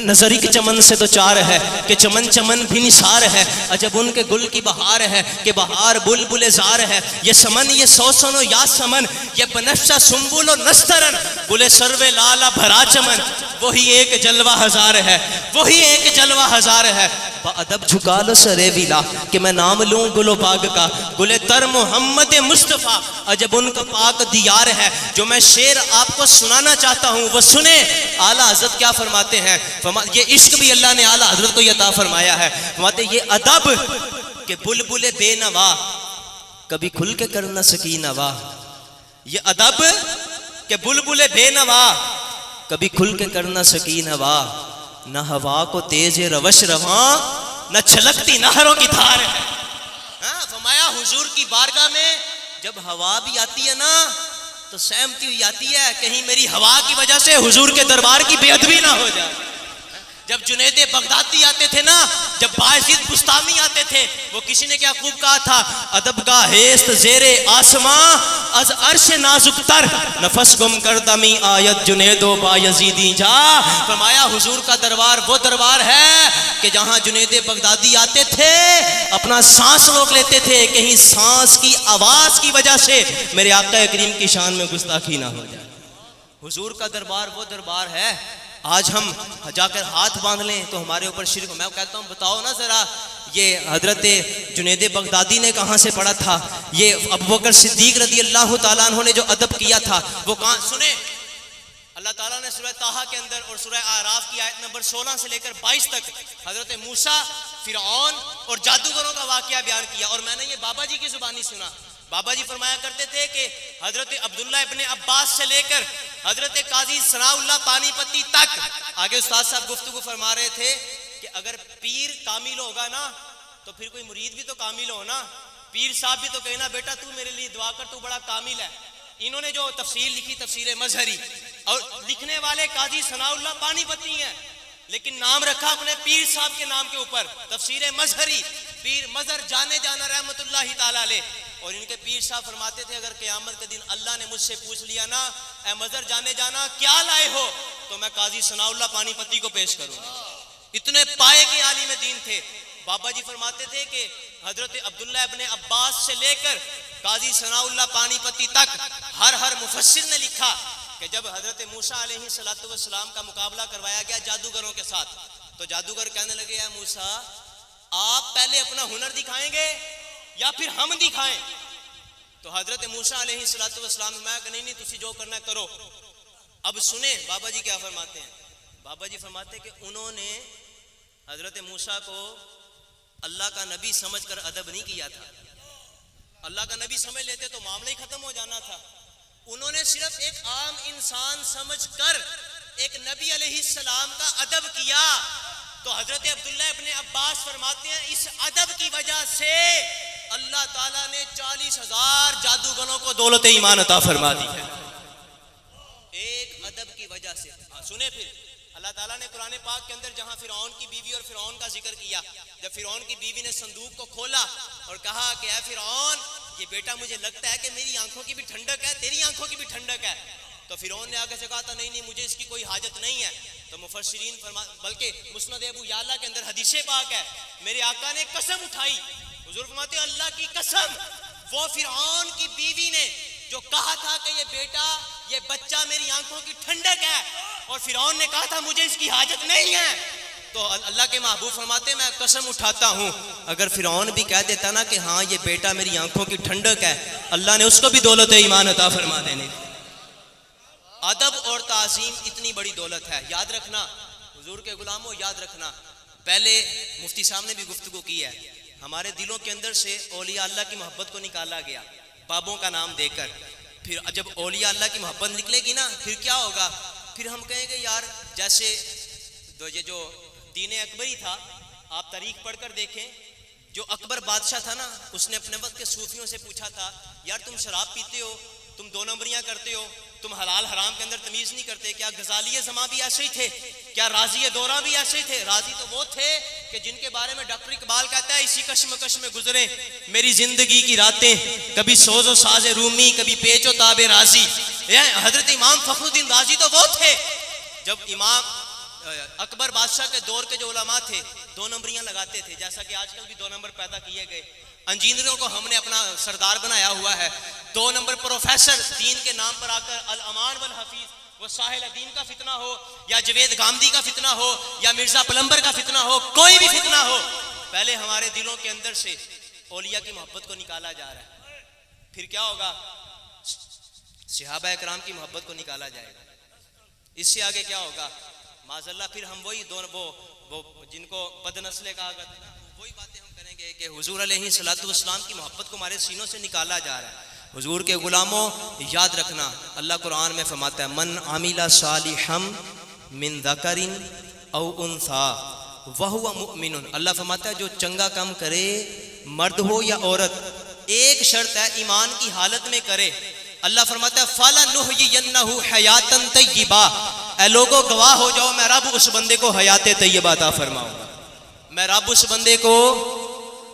نظری کے چمن سے دو چار ہے کہ چمن چمن بھی نثار ہے، عجب ان کے گل کی بہار ہے کہ بہار بلبل زار ہے. یہ سمن یہ سوسن و یا سمن یہ بنفشہ سنبل و نسترن گل سرو لالا بھرا چمن. وہی ایک جلوہ ہزار ہے، وہی ایک جلوہ ہزار ہے. ادب جھکا لو سرے ویلا کہ میں نام لوں گل و باغ کا گل تر محمد مصطفیٰ. عجب ان کا پاک دیار ہے. جو میں شعر آپ کو سنانا چاہتا ہوں وہ سنیں. اعلیٰ حضرت کیا فرماتے ہیں؟ یہ عشق بھی اللہ نے اعلیٰ حضرت کو عطا فرمایا ہے. فرماتے یہ ادب کہ بلبل بے نوا کبھی کھل کے کر نہ سکی نوا. یہ ادب کہ بلبل بے نوا کبھی کھل کے کر نہ سکی نوا. نہ ہوا کو تیز روش رواں نہ چھلکتی نہروں کی دھار ہے. فرمایا حضور کی بارگاہ میں جب ہوا بھی آتی ہے نا تو سہمتی ہوئی آتی ہے کہیں میری ہوا کی وجہ سے حضور کے دربار کی بے ادبی نہ ہو جائے. جب جنید بغدادی آتے تھے نا، جب باعزید بستامی آتے تھے، وہ کسی نے کیا خوب کہا تھا؟ ادب کا حیست زیر آسماں از عرش نازک تر نفس گم کردمی آیت جنید و بایزیدی جا. فرمایا حضور کا دربار وہ دربار ہے کہ جہاں جنید بغدادی آتے تھے اپنا سانس روک لیتے تھے کہیں سانس کی آواز کی وجہ سے میرے آقا کریم کی شان میں گستاخی نہ ہو جائے. حضور کا دربار وہ دربار ہے. آج ہم جا کر ہاتھ باندھ لیں تو ہمارے اوپر شرک. میں کہتا ہوں بتاؤ نا ذرا یہ حضرت جنید بغدادی نے کہاں سے پڑھا تھا؟ یہ ابوبکر صدیق رضی اللہ تعالیٰ عنہ نے جو ادب کیا تھا وہ کہاں سنیں. اللہ تعالیٰ نے سورہ طٰہٰ کے اندر اور سورہ اعراف کی آیت نمبر 16 سے لے کر 22 تک حضرت موسیٰ، فرعون اور جادوگروں کا واقعہ بیان کیا. اور میں نے یہ بابا جی کی زبانی سنا. بابا جی فرمایا کرتے تھے کہ حضرت عبداللہ ابن عباس سے لے کر حضرت قاضی ثناء اللہ پانی پتی تک آگے استاد صاحب گفتگو فرما رہے تھے کہ اگر پیر کامل ہوگا نا تو پھر کوئی مرید بھی تو کامل ہو نا. پیر صاحب بھی تو کہنا بیٹا تو میرے لیے دعا کر تو بڑا کامل ہے. انہوں نے جو تفسیر لکھی تفسیر مظہری اور لکھنے والے قاضی ثناء اللہ پانی پتی ہیں، لیکن نام رکھا اپنے پیر صاحب کے نام کے اوپر، تفسیر مظہری پیر مظہر جانے جانا رحمت اللہ تعالی علیہ. اور ان کے پیر صاحب فرماتے تھے اگر قیامت کے دن اللہ نے مجھ سے پوچھ لیا نا اے مظہر جانے جانا کیا لائے ہو، تو میں قاضی ثناء اللہ پانی پتی کو پیش کروں گا. اتنے پائے کے عالم دین تھے. بابا جی فرماتے تھے کہ حضرت عبداللہ ابن عباس سے لے کر قاضی ثناء اللہ پانی پتی تک ہر مفسر نے لکھا کہ جب حضرت موسیٰ علیہ السلام کا مقابلہ کروایا گیا جادوگروں کے ساتھ، تو جادوگر کہنے لگے اے موسیٰ آپ پہلے اپنا ہنر دکھائیں گے یا پھر ہم دکھائیں؟ تو حضرت موسیٰ علیہ السلام نے کہا کہ نہیں تسی جو کرنا کرو. اب سنیں بابا جی کیا فرماتے ہیں. بابا جی فرماتے ہیں کہ انہوں نے حضرت موسیٰ کو اللہ کا نبی سمجھ کر ادب نہیں کیا تھا. اللہ کا نبی سمجھ لیتے تو معاملہ ہی ختم ہو جانا تھا. انہوں نے صرف ایک عام انسان سمجھ کر ایک نبی علیہ السلام کا ادب کیا. تو حضرت عبداللہ ابن عباس فرماتے ہیں اس ادب کی وجہ سے اللہ تعالیٰ نے 40,000 جادوگروں کو دولت ایمان عطا فرما دی ہے. ایک ادب کی وجہ سے. سنیں پھر اللہ تعالیٰ نے قرآن پاک کے اندر جہاں فرعون کی بیوی اور فرعون کا ذکر کیا، جب فرعون کی بیوی نے صندوق کو کھولا اور کہا کہ اے فرعون یہ بیٹا مجھے لگتا ہے کہ میری آنکھوں کی بھی ٹھنڈک ہے تیری آنکھوں کی بھی ٹھنڈک ہے، تو فرعون نے آگے سے کہا تھا نہیں مجھے اس کی کوئی حاجت نہیں ہے. تو مفسرین بلکہ مسند ابو یعلا کے اندر حدیث پاک ہے میرے آقا نے قسم اٹھائی، حضور فرماتے ہیں اللہ کی قسم وہ فرعون کی بیوی نے جو کہا تھا کہ یہ بیٹا یہ بچہ میری آنکھوں کی ٹھنڈک ہے اور فرعون نے کہا تھا مجھے اس کی حاجت نہیں ہے، تو اللہ کے محبوب فرماتے ہیں میں قسم اٹھاتا ہوں اگر فرعون بھی کہہ دیتا نا کہ ہاں یہ بیٹا میری آنکھوں کی ٹھنڈک ہے اللہ نے اس کو بھی دولت ایمان عطا فرما دینے. ادب اور تعظیم اتنی بڑی دولت ہے. یاد رکھنا حضور کے غلاموں، یاد رکھنا پہلے مفتی صاحب نے بھی گفتگو کی ہے ہمارے دلوں کے اندر سے اولیاء اللہ کی محبت کو نکالا گیا بابوں کا نام دے کر. پھر جب اولیاء اللہ کی محبت نکلے گی نا پھر کیا ہوگا؟ پھر ہم کہیں گے یار جیسے یہ جو دین اکبری تھا آپ تاریخ پڑھ کر دیکھیں، جو اکبر بادشاہ تھا نا اس نے اپنے وقت کے صوفیوں سے پوچھا تھا یار تم شراب پیتے ہو، تم دو نمبریاں کرتے ہو، تم حلال حرام کے اندر تمیز نہیں کرتے، کیا غزالی زماں بھی ایسے ہی تھے؟ کیا راضی دورہ بھی ایسے ہی تھے؟ راضی تو وہ تھے کہ جن کے بارے میں ڈاکٹر اقبال کہتا ہے اسی کشمکش میں گزرے میری زندگی کی راتیں، کبھی سوز و ساز رومی کبھی پیچ و تاب راضی. حضرت امام فخر الدین رازی تو وہ تھے جب امام اکبر بادشاہ کے دور کے جو علماء تھے دو نمبریاں لگاتے تھے، جیسا کہ آج کل بھی 2 نمبر پیدا کیے گئے. انجینئروں کو ہم نے اپنا سردار بنایا ہوا ہے. 2 نمبر پروفیسر دین کے نام پر آ کر الامان والحفیظ، وہ ساحل الدین کا فتنہ ہو یا جوید گامدی کا فتنہ ہو یا مرزا پلمبر کا فتنہ ہو، کوئی بھی فتنہ ہو، پہلے ہمارے دلوں کے اندر سے اولیاء کی محبت کو نکالا جا رہا ہے. پھر کیا ہوگا؟ صحابہ اکرام کی محبت کو نکالا جائے گا. اس سے آگے کیا ہوگا؟ معاذ اللہ پھر ہم وہی وہ جن کو بد نسلے کہا کرتے ہیں نا وہی باتیں ہم کریں گے کہ حضور علیہ السلام کی محبت کو ہمارے سینوں سے نکالا جا رہا ہے. حضور کے غلاموں یاد رکھنا اللہ قرآن میں فرماتا ہے من عمل صالحا من ذکر او انثی وہو مؤمن. اللہ فرماتا ہے جو چنگا کام کرے مرد ہو یا عورت، ایک شرط ہے ایمان کی حالت میں کرے. اللہ فرماتا ہے فَلَنُحْيِيَنَّهُ حَيَاتًا طَيِّبَةً. اے لوگوں گواہ ہو جاؤ میں رب اس بندے کو حیات طیبہ عطا فرماؤں گا. میں رب اس بندے کو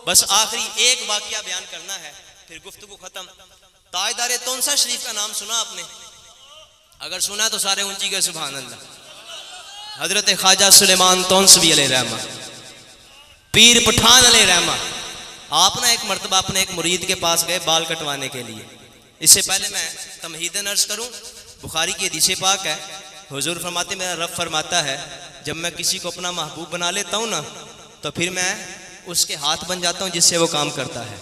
بس آخری ایک واقعہ بیان کرنا ہے پھر گفتگو ختم. تاجدار تونسا شریف کا نام سنا آپ نے؟ اگر سنا تو سارے اونچی گئے سبحان اللہ. حضرت خواجہ سلیمان تونسوی علیہ رحمہ، پیر پٹھان علیہ رحمہ. آپ نا ایک مرتبہ اپنے ایک مرید کے پاس گئے بال کٹوانے کے لیے. اس سے پہلے میں تمہیداً عرض کروں بخاری کی حدیث پاک ہے حضور فرماتے میرا رب فرماتا ہے جب میں کسی کو اپنا محبوب بنا لیتا ہوں نا تو پھر میں اس کے ہاتھ بن جاتا ہوں جس سے وہ کام کرتا ہے،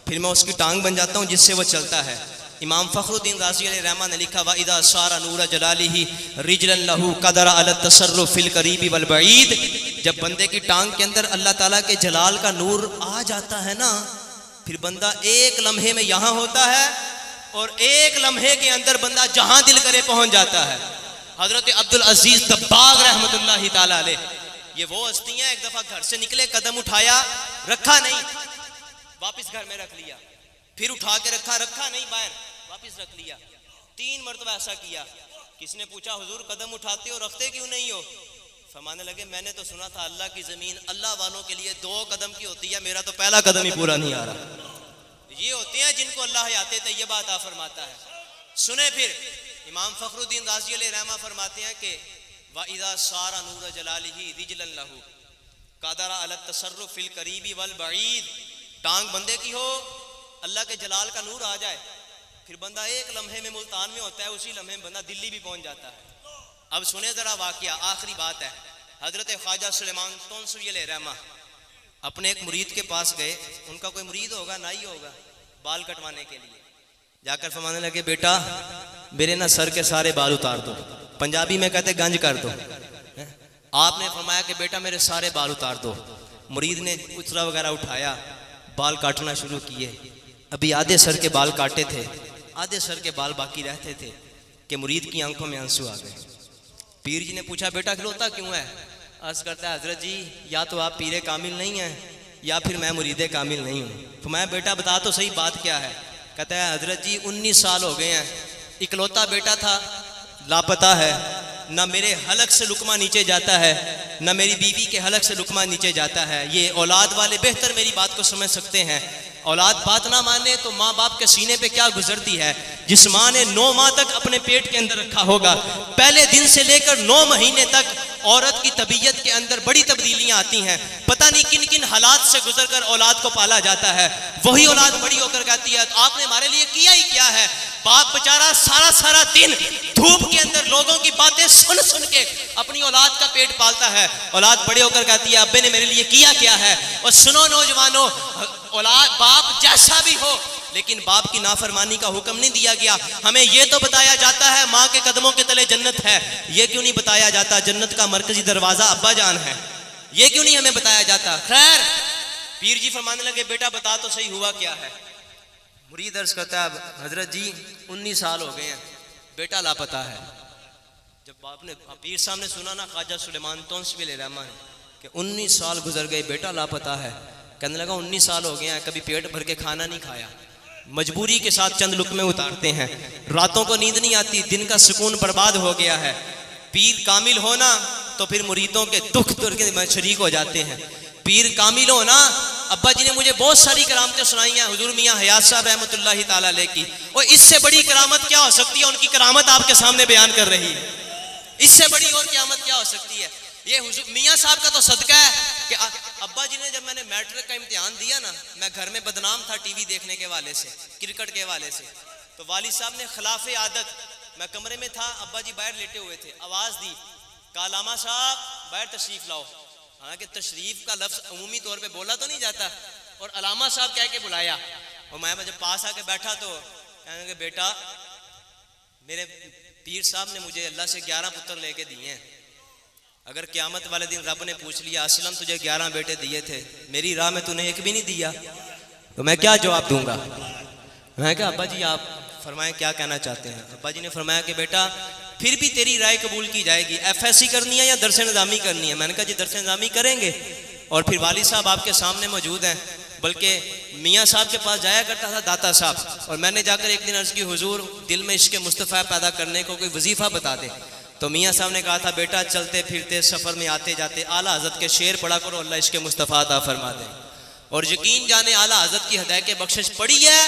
پھر میں اس کی ٹانگ بن جاتا ہوں جس سے وہ چلتا ہے. امام فخر الدین رازی علیہ رحمہ نے لکھا وَإِذَا صَارَ نُورَ جَلَالِهِ رِجْلًا لَهُ قَدَرَ عَلَى التَّصَرُّفِ فِي الْقَرِيبِ وَالْبَعِيدِ. جب بندے کی ٹانگ کے اندر اللہ تعالیٰ کے جلال کا نور آ جاتا ہے نا پھر بندہ ایک لمحے میں یہاں ہوتا ہے اور ایک لمحے کے اندر بندہ جہاں دل کرے پہنچ جاتا ہے. حضرت عبدالعزیز دباغ رحمت اللہ تعالیٰ علیہ یہ وہ ہستی ہیں ایک دفعہ گھر سے نکلے قدم اٹھایا رکھا نہیں واپس گھر میں رکھ لیا، پھر اٹھا کے رکھا نہیں باہر واپس رکھ لیا. 3 مرتبہ ایسا کیا کس نے پوچھا حضور قدم اٹھاتے ہو رکھتے کیوں نہیں ہو؟ فرمانے لگے میں نے تو سنا تھا اللہ کی زمین اللہ والوں کے لیے 2 قدم کی ہوتی ہے، میرا تو پہلا قدم ہی پورا نہیں آ رہا۔ یہ ہوتے ہیں جن کو اللہ حیات طیبہ عطا فرماتا ہے۔ سنیں پھر امام فخر الدین رازی علیہ رحمہ فرماتے ہیں کہ وَإِذَا صَارَ نُورَ جَلَالِهِ رِجْلًا لَهُ قَدَرَ عَلَى التَّصَرُّفِ فِي الْقَرِيبِ وَالْبَعِيدِ، ٹانگ بندے کی ہو اللہ کے جلال کا نور آ جائے، پھر بندہ ایک لمحے میں ملتان میں ہوتا ہے، اسی لمحے میں بندہ دلی بھی پہنچ جاتا ہے۔ اب سنیں ذرا واقعہ، آخری بات ہے۔ حضرت خواجہ سلیمان تونسوی علیہ رحمہ اپنے ایک مرید کے پاس گئے، ان کا کوئی مرید ہوگا نہ ہی ہوگا، بال کٹوانے کے لیے جا کر فرمانے لگے بیٹا میرے نا سر کے سارے بال اتار دو، پنجابی میں کہتے گنج کر دو۔ آپ نے فرمایا کہ بیٹا میرے سارے بال اتار دو۔ مرید نے اچرا وغیرہ اٹھایا، بال کاٹنا شروع کیے۔ ابھی آدھے سر کے بال کاٹے تھے، آدھے سر کے بال باقی رہتے تھے کہ مرید کی آنکھوں میں آنسو آ گئے۔ پیر جی نے پوچھا بیٹا کھلوتا کیوں ہے؟ عرض کرتا ہے حضرت جی یا تو آپ پیر کامل نہیں ہیں یا پھر میں مرید کامل نہیں ہوں۔ تو میں بیٹا بتا تو صحیح بات کیا ہے؟ کہتا ہے حضرت جی 19 سال ہو گئے ہیں، اکلوتا بیٹا تھا لاپتہ ہے، نہ میرے حلق سے لقمہ نیچے جاتا ہے نہ میری بیوی کے حلق سے لقمہ نیچے جاتا ہے۔ یہ اولاد والے بہتر میری بات کو سمجھ سکتے ہیں۔ اولاد بات نہ مانے تو ماں باپ کے سینے پہ کیا گزرتی ہے۔ جس ماں نے 9 ماہ تک اپنے پیٹ کے اندر رکھا ہوگا، پہلے دن سے لے کر 9 مہینے تک عورت کی طبیعت کے اندر بڑی تبدیلیاں آتی ہیں، پتہ نہیں کن کن حالات سے گزر کر اولاد کو پالا جاتا ہے۔ وہی اولاد بڑی ہو کر کہتی ہے آپ نے ہمارے لیے کیا ہی کیا ہے۔ باپ بیچارہ سارا دن دھوپ کے اندر لوگوں کی باتیں سن سن کے اپنی اولاد کا پیٹ پالتا ہے۔ اولاد بڑے ہو کر کہتی ہے ابے نے میرے لیے کیا کیا ہے۔ اور سنو نوجوانوں، اولاد باپ جیسا بھی ہو لیکن باپ کی نافرمانی کا حکم نہیں دیا گیا۔ ہمیں یہ تو بتایا جاتا ہے ماں کے قدموں کے تلے جنت ہے، یہ کیوں نہیں بتایا جاتا جنت کا مرکزی دروازہ ابا جان ہے؟ یہ کیوں نہیں ہمیں بتایا جاتا؟ خیر پیر جی فرمانے لگے بیٹا بتا تو صحیح ہوا کیا ہے؟ مرید عرض کرتا ہے حضرت جی 19 سال ہو گئے ہیں، بیٹا لاپتہ ہے۔ جب باپ نے پیر صاحب نے سنا نا خواجہ سلیمان تونسوی علیہ رحمہ کہ 19 سال گزر گئے بیٹا لاپتہ ہے، کہنے لگا 19 سال ہو گئے ہیں کبھی پیٹ بھر کے کھانا نہیں کھایا، مجبوری کے ساتھ چند لقمے اتارتے ہیں، راتوں کو نیند نہیں آتی، دن کا سکون برباد ہو گیا ہے۔ پیر کامل ہونا تو پھر مریدوں کے دکھ درد میں شریک ہو جاتے ہیں۔ پیر کامل ہونا، ابا جی نے مجھے بہت ساری کرامتیں سنائی ہیں حضور میاں حیات صاحب رحمۃ اللہ تعالیٰ علیہ کی، اور اس سے بڑی کرامت کیا ہو سکتی ہے؟ ان کی کرامت آپ کے سامنے بیان کر رہی ہے، اس سے بڑی اور قیامت کیا ہو سکتی ہے؟ یہ حضور میاں صاحب کا تو صدقہ ہے کہ ابا جی نے جب میں نے میٹرک کا امتحان دیا نا، میں گھر میں بدنام تھا ٹی وی دیکھنے کے والے سے، کرکٹ کے والے سے، تو والد صاحب نے خلاف عادت، میں کمرے میں تھا، ابا جی باہر لیٹے ہوئے تھے، آواز دی کہا علامہ صاحب باہر تشریف لاؤ۔ حالانکہ تشریف کا لفظ عمومی طور پہ بولا تو نہیں جاتا، اور علامہ صاحب کہہ کے بلایا، اور میں جب پاس آ کے بیٹھا تو کہنے کہ بیٹا میرے پیر صاحب نے مجھے اللہ سے 11 پتر لے کے دیے ہیں، اگر قیامت والے دن رب نے پوچھ لیا اسلم تجھے 11 بیٹے دیے تھے، میری راہ میں تو نے ایک بھی نہیں دیا، تو میں کیا جواب دوں گا؟ میں کہا ابا جی آپ فرمائیں کیا کہنا چاہتے ہیں؟ ابا جی نے فرمایا کہ بیٹا پھر بھی تیری رائے قبول کی جائے گی، ایف ایس سی کرنی ہے یا درس نظامی کرنی ہے؟ میں نے کہا جی درس نظامی کریں گے، اور پھر والد صاحب آپ کے سامنے موجود ہیں، بلکہ میاں صاحب کے پاس جایا کرتا تھا داتا صاحب، اور میں نے جا کر ایک دن عرض کی حضور دل میں عشق مصطفیٰ پیدا کرنے کو کوئی وظیفہ بتا دے، تو میاں صاحب نے کہا تھا بیٹا چلتے پھرتے سفر میں آتے جاتے اعلیٰ حضرت کے شعر پڑھا کرو، اللہ عشق مصطفیٰ عطا فرما دے، اور یقین جانے اعلیٰ حضرت کی ہدایت کے بخشش پڑی ہے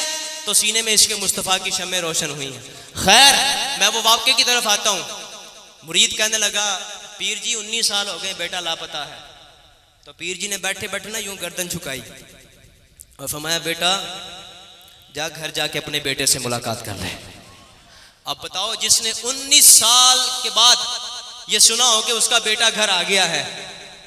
تو سینے میں عشق مصطفیٰ کی شمع روشن ہوئی ہیں۔ خیر میں وہ واقعے کی طرف آتا ہوں۔ مرید کہنے لگا پیر جی 19 سال ہو گئے بیٹا لاپتہ ہے، تو پیر جی نے بیٹھے بیٹھے نا یوں گردن جھکائی اور فرمایا بیٹا جا گھر جا کے اپنے بیٹے سے ملاقات کر لے۔ اب بتاؤ جس نے 19 سال کے بعد یہ سنا ہو کہ اس کا بیٹا گھر آ گیا ہے،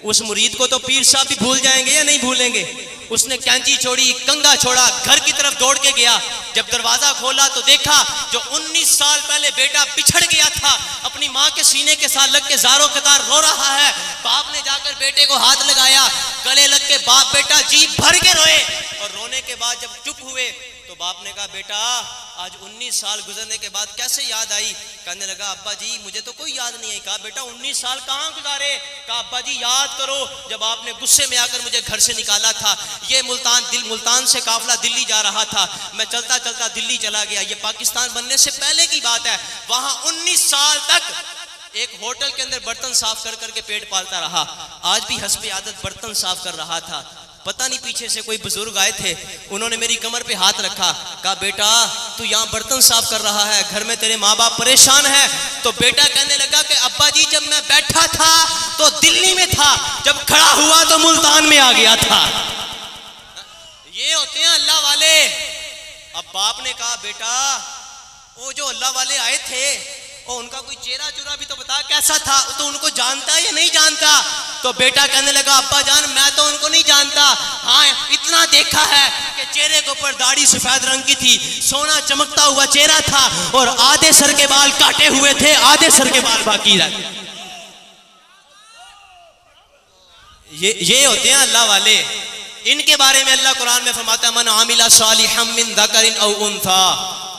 اس مرید کو تو پیر صاحب بھی بھول جائیں گے یا نہیں بھولیں گے؟ اس نے کینچی چھوڑی، کنگا چھوڑا، گھر کی طرف دوڑ کے گیا، جب دروازہ کھولا تو دیکھا جو 19 سال پہلے بیٹا بچھڑ گیا تھا اپنی ماں کے سینے کے ساتھ لگ کے زاروں قطار رو رہا ہے۔ باپ نے جا کر بیٹے کو ہاتھ لگایا, گلے لگ کے باپ بیٹا جی بھر کے روئے, اور رونے کے بعد جب چپ ہوئے تو باپ نے کہا بیٹا آج 19 سال گزرنے کے بعد کیسے یاد آئی؟ کہنے لگا ابا جی مجھے تو کوئی یاد نہیں آئی. کہا بیٹا 19 سال کہاں گزارے؟ کہا ابا جی یاد کرو جب آپ نے غصے میں آ کر مجھے گھر سے نکالا تھا, یہ ملتان سے قافلہ دلی جا رہا تھا, میں چلتا چلتا دلی چلا گیا, یہ پاکستان بننے سے پہلے کی بات ہے, وہاں 19 سال تک ایک ہوٹل کے اندر برتن صاف کر کر کے پیٹ پالتا رہا, آج بھی حسب عادت برتن صاف کر رہا تھا. پتہ نہیں پیچھے سے کوئی بزرگ آئے تھے, انہوں نے میری کمر پہ ہاتھ رکھا, کہا بیٹا تو یہاں برتن صاف کر رہا ہے, گھر میں تیرے ماں باپ پریشان ہیں. تو بیٹا کہنے لگا کہ ابا جی جب میں بیٹھا تھا تو دلی میں تھا, جب کھڑا ہوا تو ملتان میں آ گیا تھا. یہ ہوتے ہیں اللہ والے. اب باپ نے کہا بیٹا وہ جو اللہ والے آئے تھے اور ان کا کوئی چہرہ چورا بھی تو بتا کیسا تھا, تو ان کو جانتا ہے یا نہیں جانتا؟ تو بیٹا کہنے لگا ابا جان میں تو ان کو نہیں جانتا, ہاں اتنا دیکھا ہے کہ چہرے کے اوپر داڑھی سفید رنگ کی تھی, سونا چمکتا ہوا چہرہ تھا, اور آدھے سر کے بال کاٹے ہوئے تھے, آدھے سر کے بال باقی رہتے. یہ ہوتے ہیں اللہ والے. ان کے بارے میں اللہ قرآن میں فرماتا ہے من عامل صالحا من ذکر او انثى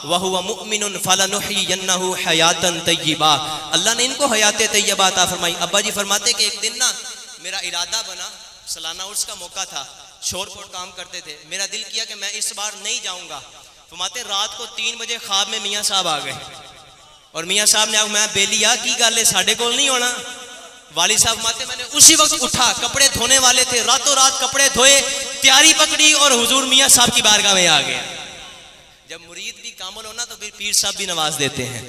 وَهُوَ مُؤْمِنٌ فَلَنُحْيِيَنَّهُ حَيَاتًا طَيِّبَةً. اللہ نے ان کو حیات طیبہ عطا فرمائی. ابا جی فرماتے کہ ایک دن نا میرا ارادہ بنا, سالانہ عرس کا موقع تھا, شور کوٹ کام کرتے تھے, میرا دل کیا کہ میں اس بار نہیں جاؤں گا. فرماتے رات کو 3 بجے خواب میں میاں صاحب آ گئے, اور میاں صاحب نے میں بیلیا کی گل ہے ساڈے کول نہیں ہونا. والد صاحب فرماتے میں نے اسی وقت اٹھا, کپڑے دھونے والے تھے, راتوں رات کپڑے دھوئے, تیاری پکڑی اور حضور میاں صاحب کی بارگاہ میں آ گیا. جب مرید بھی کامل ہونا تو پھر پیر صاحب بھی نواز دیتے ہیں.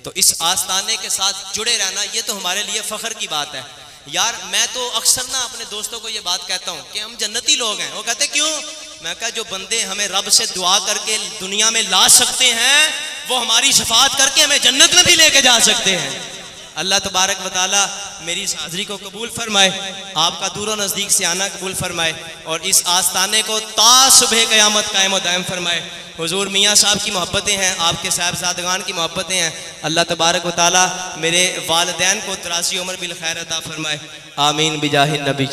تو اس آستانے کے ساتھ جڑے رہنا یہ تو ہمارے لیے فخر کی بات ہے. یار میں تو اکثر نا اپنے دوستوں کو یہ بات کہتا ہوں کہ ہم جنتی لوگ ہیں. وہ کہتے کیوں؟ میں کہا جو بندے ہمیں رب سے دعا کر کے دنیا میں لا سکتے ہیں وہ ہماری شفاعت کر کے ہمیں جنت میں بھی لے کے جا سکتے ہیں. اللہ تبارک و تعالی میری اس حاضری کو قبول فرمائے, آپ کا دور و نزدیک سے آنا قبول فرمائے, اور اس آستانے کو تا صبح قیامت قائم و دائم فرمائے. حضور میاں صاحب کی محبتیں ہیں, آپ کے صاحبزادگان کی محبتیں ہیں. اللہ تبارک و تعالی میرے والدین کو دراز عمر بالخیر عطا فرمائے. آمین بجاہ النبی.